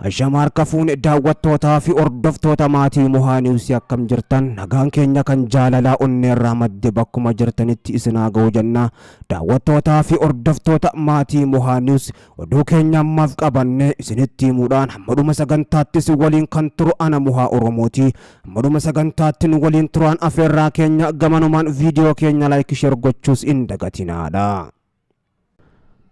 Ashamar kafuun daawwattootaa fi hordoftoota maatii Muhaa Niwusii akkam jirtan nagaan keenya kan jaalalaa onneerraa madde bakkuma jirtanitti isinaa ga'u jenna. Daawwattootaa fi hordoftoota maatii Muhaa Niwusii oduu keenya ammaaf qabannee isinitti himuudhaan hammadhuma sagantaattis waliin kan turu ana Muhaa Oromooti. Hammadhuma sagantaattiin waliin turaan afeerraa keenya gamanumaan viidiyoo keenya like share gochuus hin dagatinaadha.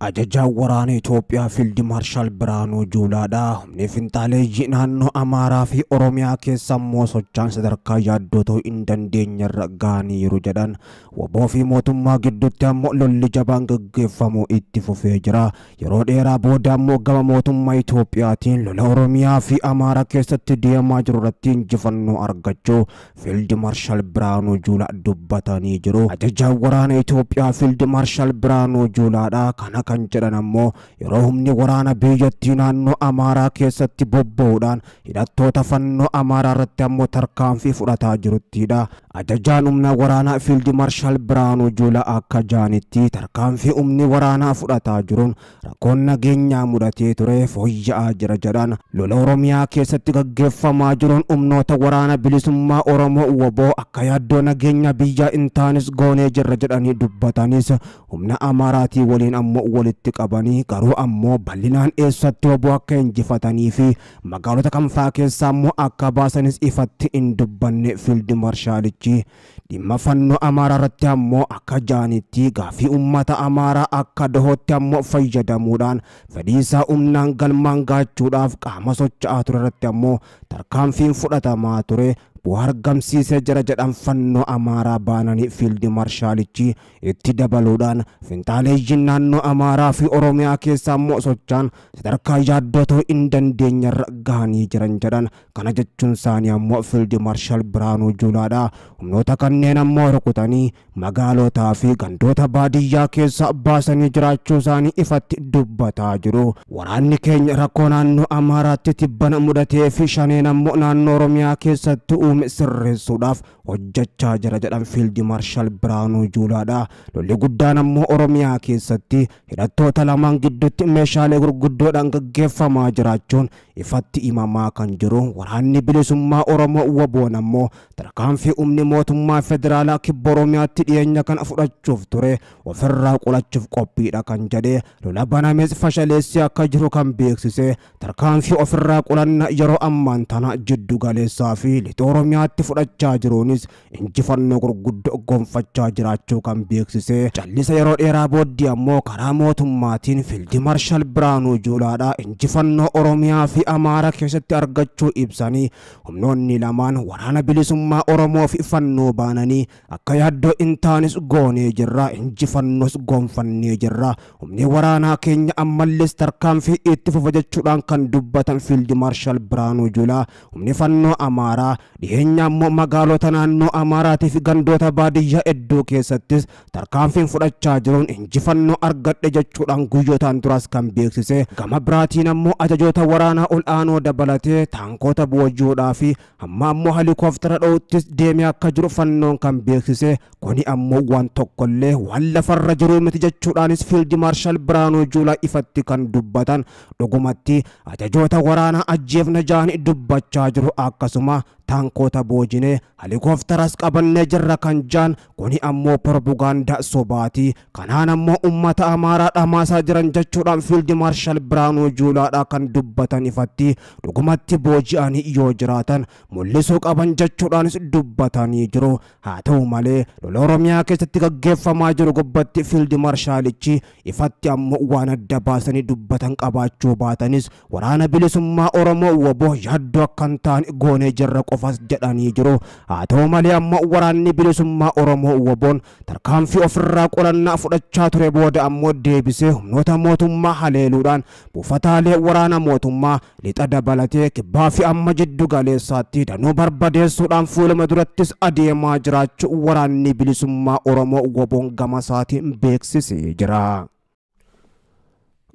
Ajajaa waraana Itoophiyaa Fiild Maarshaal Biraanuu Juulaadha. Humni finxaaleeyyii naannoo Amaaraa fi Oromiyaa keessa immoo socho'an sadarkaa yaaddoo hin dandeenyerra ga'aniiru jedhan. Waboo fi mootummaa gidduutti ammoo lolli jabaan gaggeeffamu itti fufee jira. Yeroo dheeraa booda ammoo gama mootummaa Itoophiyaatiin lola Oromiyaa fi Amaaraa keessatti deemaa jiru irratti injifannoo argachuu Fiild Maarshaal Biraanuu Juulaa dubbatanii jiru. Ajajaa waraana Itoophiyaa Fiild Maarshaal Biraanuu Juulaadha. Kana kan jedhan ammoo yeroo humni waraana biyyattii naannoo Amaaraa keessatti bobba'uudhaan hidhattoota fannoo Amaaraa irratti ammoo tarkaanfii fudhataa jiruttidha. Ajajaan humna waraanaa Fiild Maarshaal Biraanuu Juulaa akka jaanitti tarkaanfii humni waraanaa fudhataa jiruun rakkoon nageenyaa mudatee ture fooyya'aa jira jedhan. Lola Oromiyaa keessatti gaggeeffamaa jiruun humnoota waraana bilisummaa Oromoo waboo akka yaaddoo nageenya biyyaa hin taanes goonee jirra jedhanii dubbatanis humna Amaaraatii waliin ammoo walitti qabanii garuu ammoo bal'inaan eessatti waboo akka injifatanii fi magaalota kamfaa keessaa ammoo akka baasanis ifatti hin dubbanne Fiild Maarshaalichi dhimma fannoo Amaaraa irratti ammoo akka jaanitti gaafii uummata Amaaraa akka dahootti ammoo fayyadamuudhaan fedhiisaa humnaan galmaan gaachuudhaaf qaama socho'aa ture irratti ammoo tarkaanfiin fudhatamaa ture. Bu'aa argamsiisee jira jedhan fannoo Amaaraa baananii Fiild Maarshaalichi itti dabaluudhaan finxaaleeyyiin naannoo Amaaraa fi Oromiyaa keessaa ammoo socho'an sadarkaa yaaddoo hin dandeenyerra ga'anii jiran jedhan. Kana jechuun isaanii ammoo Fiild Maarshaal Biraanuu Juulaadha. Humnoota kanneen ammoo rukutanii magaalotaa fi gandoota baadiyyaa keessa baasanii jiraachuu isaanii ifatti dubbataa jiru. Waraanni keenya rakkoo naannoo Amaaraatti tibbana mudatee fi shaneen ammoo naannoo Oromiyaa keessatti sirreessuudhaaf hojjechaa jira jedhan Fiild Maarshaal Biraanuu Juulaadha. Lolli guddaan ammoo Oromiyaa keessatti hidhattoota lamaan gidduutti meeshaalee gurguddoodhaan gaggeeffamaa jiraachuun ifatti himamaa kan jiru. Waraanni bilisummaa Oromoo waboon ammoo tarkaanfii humni mootummaa federaalaa kibba Oromiyaatti dhiyeenya kana fudhachuuf ture ofirraa qolachuuf qophiidha kan jedhe. Lola banamees fashaleessee akka jiru kan beeksise. Tarkaanfii ofirraa qolanna yeroo ammaan tana jiddu galeessaa fi lixa Oromiyaatti fudhachaa jiruunis injifannoo gurguddoo gonfachaa jiraachuu kan beeksise. Callisa yeroo dheeraa booddee ammoo karaa mootummaatiin Fiild Maarshaal Biraanuu Juulaadha injifannoo Oromiyaa fi Amaaraa keessatti argachuu ibsanii humnoonni lamaan waraana bilisummaa Oromoo fi fannoo baananii akka yaaddoo hin taanes goonee jirra injifannoos gonfannee jirra. Humni waraanaa keenya ammallees tarkaanfii itti fufa jechuudhaan kan dubbatan Fiild Maarshaal Biraanuu Juulaa humni fannoo Amaaraa dhiyeenya ammoo magaalota naannoo Amaaraatii fi gandoota baadiyyaa hedduu keessattis tarkaanfiin fudhachaa jiruun injifannoo argadhe jechuudhaan guyyootaan duras kan beeksise. Gama biraatiin ammoo ajajoota waraanaa ol aanoo dabalatee taankoota booji'uudhaa fi amma ammoo helikooftara dho'uttis deemee akka jiru fannoon kan beeksise. Kuni ammoo waan tokkollee waan lafarra jiru miti jechuudhaanis Fiild Maarshaal Biraanuu Juulaa ifatti kan dubbatan. Dhugumatti ajajoota waraanaa ajjeefna jaanii dubbachaa jiru akkasuma taankoota boojinee helikooftaraas qabannee jirra kan jaan kuni ammoo propagaandaa sobaati. Kanaan ammoo ummata Amaaraa dhamaasaa jiran jechuudhaan Fiild Maarshaal Biraanuu Juulaadha kan dubbatan ifatti. Dhugumatti booji'anii yoo jiraatan mul'isuu qaban jechuudhaanis dubbatanii jiru. Haa ta'u malee lola Oromiyaa keessatti gaggeeffamaa jiru gubbatti Fiild Maarshaalichi ifatti ammoo waan adda baasanii dubbatan qabaachuu baatanis waraana bilisummaa Oromoo waboo yaaddoo akka hin taane goonee jirra qofas jedhanii jiru. Haa ta'u malee ammoo waraanni bilisummaa Oromoo waboon tarkaanfii ofirraa qolannaa fudhachaa ture booda ammoo deebisee humnoota mootummaa haleeluudhaan buufataalee waraana mootummaa lixa dabalatee kibbaa fi amma jiddu galeessaatti danuu barbadeessuudhaan fuuluma durattis adeemaa jiraachuu waraanni bilisummaa Oromoo waboon gama isaatiin beeksisee jira.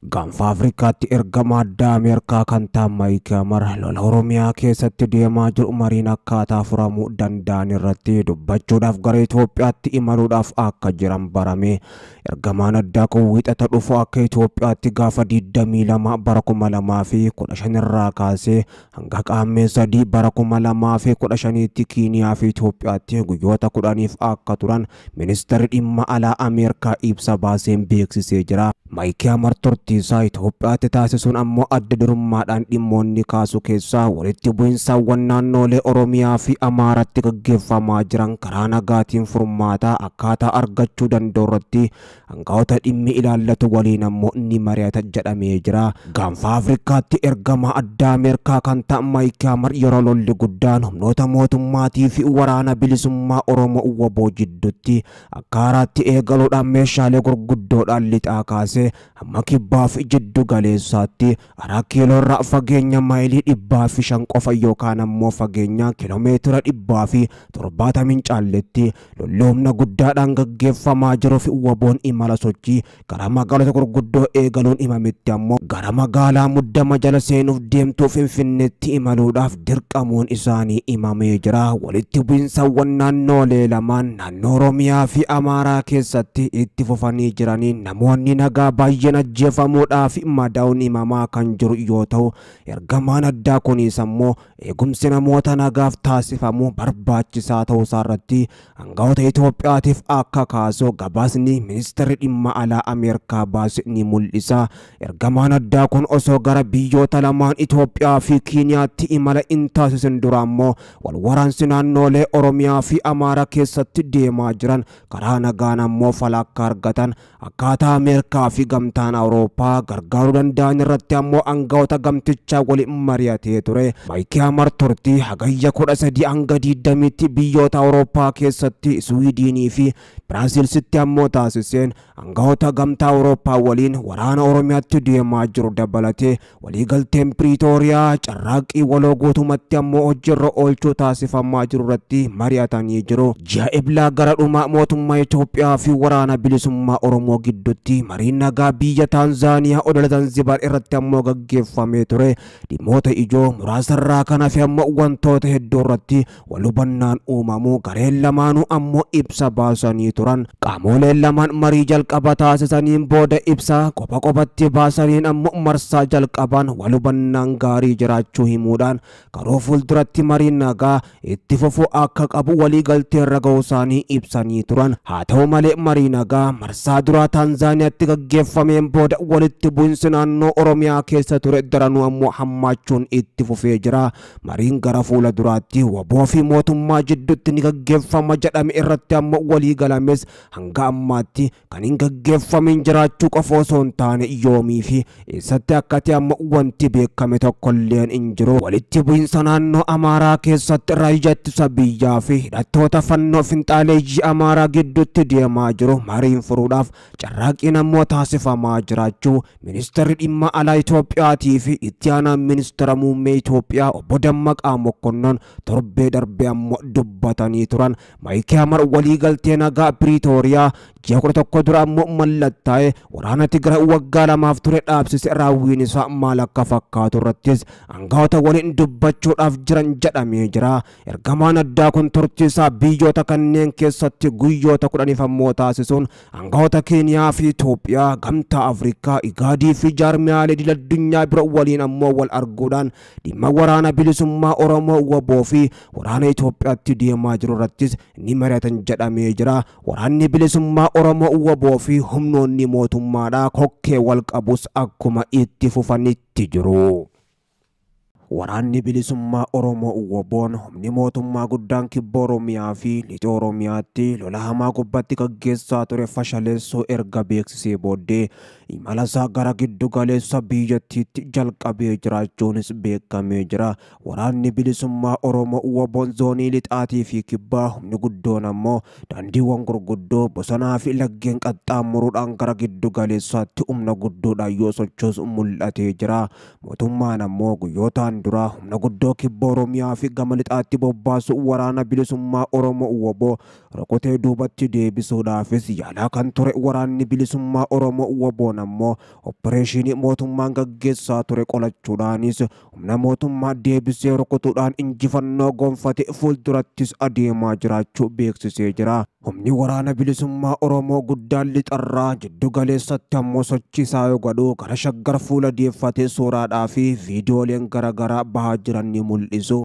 Gaanfa Afrikaatti ergama addaa Ameerikaa kan ta'an Maayik Haamar lola Oromiyaa keessatti deemaa jiru mariin akkaataa furamuu danda'an irratti dubbachuudhaaf gara Itoophiyaatti imaluudhaaf akka jiran barame. Ergamaan addaa kun wiixata dhufu akka Itoophiyaatti gaafa 22 bara 2015 irraa kaasee hanga qaammee 3 bara 2015tti Kiiniyaa fi Itoophiyaatti guyyoota 10 akka turan ministeerri dhimma alaa Ameerikaa ibsa baaseen beeksisee jira. Maayik Haamar turtiisaa Itoophiyaatti taasisuun ammoo adda durummaadhaan dhimmoonni kaasu keessaa walitti bu'iinsaawwan naannoolee Oromiyaa fi Amaaratti gaggeeffamaa jiran karaa nagaatiin furmaataa akkaataa argachuu danda'u irratti hangafoota dhimmi ilaallatu waliin ammoo ni mari'ata jedhamee jira. Gaanfa Afrikaatti ergama addaa Ameerikaa kan ta'an Maayik Haamar yeroo lolli guddaan humnoota mootummaatii fi waraana bilisummaa Oromoo WBO jidduutti akka haaraatti eegaluudhaan meeshaalee gurguddoodhaan lixaa kaase hamma kibbaa fi jiddu galeessaatti 4 kiiloo irraa fageenya maayilii 500 qofa yookaan ammoo fageenya kiiloomeetira 170 caalletti lolli humna guddaadhaan gaggeeffamaa jiru fi WBO'n imala sochii gara magaalota gurguddoo eegaluun himametti ammoo gara magaalaa muddama jala seenuuf deemtuu Finfinneetti imaluudhaaf dirqamuun isaanii himamee jira. Walitti bu'iinsaawwan naannoolee lamaan naannoo Oromiyaa fi Amaaraa keessatti itti fufanii jiraniin namoonni nagaa baay'een ajjeefamuudhaaf madaa'uun himamaa kan jiru yoo ta'u, ergamaan addaa kunis ammoo eegumsi namoota nagaaf taasifamu barbaachisaa ta'uusaa irratti hangafoota Itoophiyaatiif akka kaasu gabaasni ministeerri dhimma alaa Ameerikaa baase ni mul'isa. Ergamaan addaa kun osoo gara biyyoota lamaan Itoophiyaa fi Kiiniyaatti imala hin taasisin dura ammoo wal waraansi naannoolee Oromiyaa fi Amaaraa keessatti deemaa jiran karaa nagaan ammoo fala akka argatan akkaataa Ameerikaa fi gamtaan Awurooppaa gargaaruu danda'an irratti ammoo hangafoota gamtichaa waliin mari'atee ture. Maayik Haamar turtii hagayya 13 hanga 20tti biyyoota Awurooppaa keessatti Swiidinii fi Biraazilsitti ammoo taasiseen hangafoota gamtaa Awurooppaa waliin waraana Oromiyaatti deemaa jiru dabalatee waliigalteen Piriitooriyaa carraaqqii waloo guutumatti ammoo hojiirra oolchuu taasifamaa jiru irratti mari'atanii jiru. Ji'a Eblaa gara dhumaa mootummaa Itoophiyaa fi waraana bilisummaa Oromoo gidduutti mariin nagaa biyya Taanzaaniyaa odola Zanzibar irratti ammoo gaggeeffamee ture. Dhimmoota ijoo muraasarraa kana fi ammoo wantoota hedduu irratti wal hubannaan uumamu gareen lamaanuu ammoo ibsa baasanii turan. Qaamoleen lamaan marii jalqaba taasisaniin booda ibsa qophatti baasaniin ammoo marsaa jalqabaan wal hubannaan gaarii jiraachuu himuudhaan karoo fuulduratti mariin nagaa itti fufuu akka qabu waliigaltee irra ga'uu isaanii ibsanii turan. Haa ta'u malee marii nagaa marsaa duraa Taanzaaniyaatti gaggeeffameen booda walitti bu'iinsi naannoo Oromiyaa keessa ture daranuu ammoo hammaachuun itti fufee jira. Mariin gara fuula duraatti WBO fi mootummaa jidduutti ni gaggeeffama jedhame irratti ammoo walii galames hanga ammaatti kan hin gaggeeffamin jiraachuu qofa osoo hin taane yoomii fi eessatti akkati ammoo wanti beekame tokkolleen hin jiru. Walitti bu'iinsa naannoo Amaaraa keessatti raayyaa ittisa biyyaa fi hidhattoota fannoo finxaaleeyyii Amaaraa gidduutti deemaa jiru mariin furuudhaaf carraaqqiin ammoo taasifamaa jiraachuu ministeerri dhimma alaa Itoophiyaatii fi itti aanaan ministeera muummee Itoophiyaa obbo Dammaqaa Mokkonnoon torbee darbee ammoo dubbatanii turan. Maayik Haamar waliigaltee nagaa Piriitooriyaa ji'a 11 dura ammoo mallattaa'e waraana Tigraay waggaa 2 ture dhaabsise raawwiin isaa maal akka fakkaatu irrattis hangafoota waliin dubbachuudhaaf jiran jedhamee jira. Ergamaan addaa kun turtiisaa biyyoota kanneen keessatti guyyoota 10 ammoo taasisuun hangafoota Keeniyaa fi Itoophiyaa, gamtaa Afrikaa, Igaadii fi jaarmiyaalee idil-addunyaa biroo waliin ammoo wal arguudhaan dhimma waraana bilisummaa Oromoo WBO fi waraana Itoophiyaatti deemaa jiru irrattis ni mari'atan jedhamee jira. Waraanni bilisummaa Oromoo WBO fi humnoonni mootummaadhaa kokkee wal qabus akkuma itti fufanitti jiru. Waraanni bilisummaa Oromoo WBO'n humni mootummaa guddaan kibba Oromiyaa fi lixa Oromiyaatti lola hamaa gubbatti gaggeessaa ture fashaleessuu erga beeksisee booddee imala isaa gara giddu galeessa biyyattiitti jalqabee jiraachuunis beekamee jira. Waraanni bilisummaa Oromoo WBO'n zoonii lixaatii fi kibbaa humni guddoon ammoo daandiiwwan gurguddoo bosonaa fi laggeen qaxxaamuruudhaan gara giddu galeessaatti humna guddoodhaan yoo sochoosu mul'atee jira. Mootummaan ammoo guyyootaan kanaan dura humna guddoo kibba Oromiyaa fi gama lixaatti bobbaasu waraana bilisummaa Oromoo WBO rukutee duubatti deebisuudhaafis yaalaa kan ture waraanni bilisummaa Oromoo WBO'n ammoo opereeshinii mootummaan gaggeessaa ture qolachuudhaanis humna mootummaa deebisee rukutuudhaan injifannoo gonfate fuuldurattis adeemaa jiraachuu beeksisee jira. Humni waraana bilisummaa Oromoo guddaan lixarraa jiddu galeessatti ammoo sochiisaa yoo godhu gara Shaggar fuula deeffatee suuraadhaa fi viidiyooleen garagaraa bahaa jiran ni mul'isu.